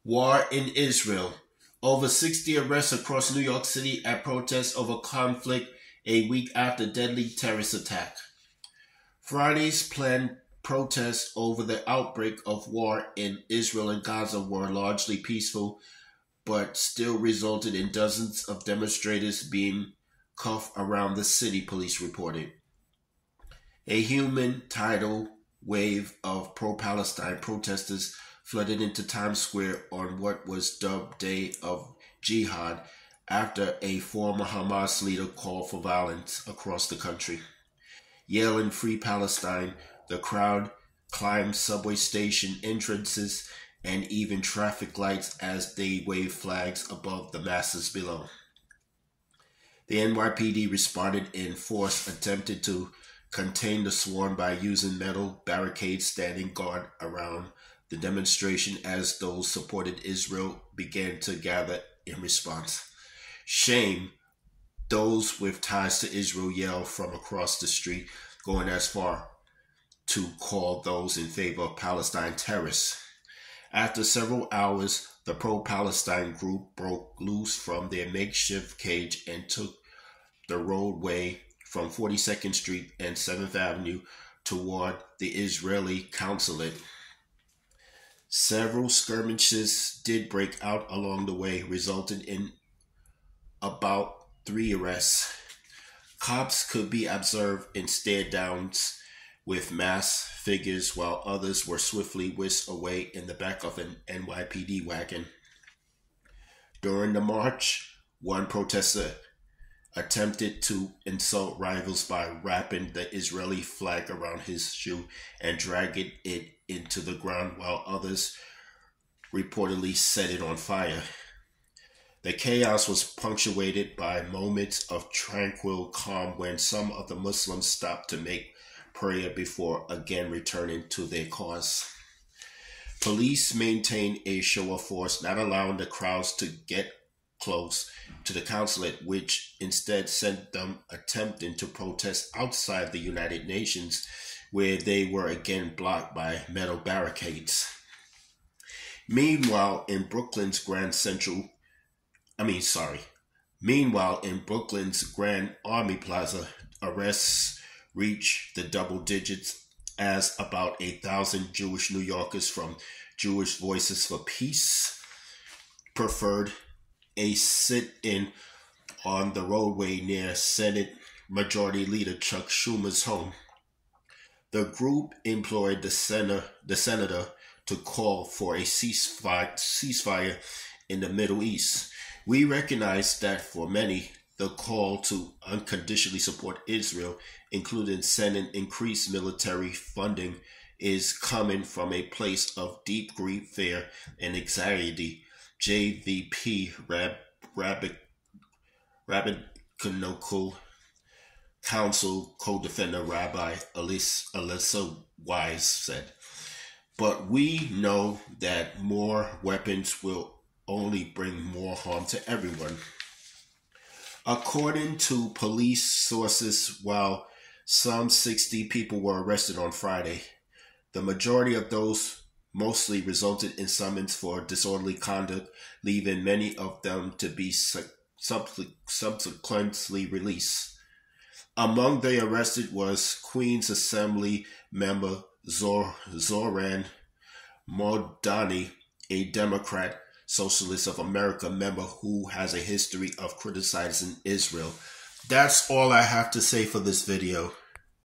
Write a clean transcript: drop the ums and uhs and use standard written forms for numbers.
War in Israel. Over 60 arrests across New York City at protests over conflict a week after deadly terrorist attack. Friday's planned protests over the outbreak of war in Israel and Gaza were largely peaceful, but still resulted in dozens of demonstrators being cuffed around the city, police reported. A human tidal wave of pro-Palestine protesters flooded into Times Square on what was dubbed Day of Jihad after a former Hamas leader called for violence across the country. Yelling "Free Palestine," the crowd climbed subway station entrances and even traffic lights as they waved flags above the masses below. The NYPD responded in force, attempted to contain the swarm by using metal barricades standing guard around the demonstration as those supported Israel began to gather in response. "Shame," those with ties to Israel yelled from across the street, going as far to call those in favor of Palestine terrorists. After several hours, the pro-Palestine group broke loose from their makeshift cage and took the roadway from 42nd Street and 7th Avenue toward the Israeli consulate. Several skirmishes did break out along the way, resulting in about 3 arrests. Cops could be observed in stare-downs with masked figures while others were swiftly whisked away in the back of an NYPD wagon. During the march, one protester attempted to insult rivals by wrapping the Israeli flag around his shoe and dragging it into the ground while others reportedly set it on fire. The chaos was punctuated by moments of tranquil calm when some of the Muslims stopped to make prayer before again returning to their cause. Police maintained a show of force, not allowing the crowds to get close to the consulate, which instead sent them attempting to protest outside the United Nations, where they were again blocked by metal barricades. Meanwhile, in Brooklyn's Grand Army Plaza, arrests reached the double digits as about 1,000 Jewish New Yorkers from Jewish Voices for Peace preferred a sit-in on the roadway near Senate Majority Leader Chuck Schumer's home. The group implored the senator to call for a ceasefire in the Middle East. "We recognize that for many, the call to unconditionally support Israel, including sending increased military funding, is coming from a place of deep grief, fear, and anxiety," JVP Rabbinical Council co-defender Rabbi Alyssa Wise said. "But we know that more weapons will only bring more harm to everyone." According to police sources, while some 60 people were arrested on Friday, the majority of those mostly resulted in summons for disorderly conduct, leaving many of them to be subsequently released. Among the arrested was Queens Assembly member Zoran Modani, a Democrat Socialist of America member who has a history of criticizing Israel. That's all I have to say for this video.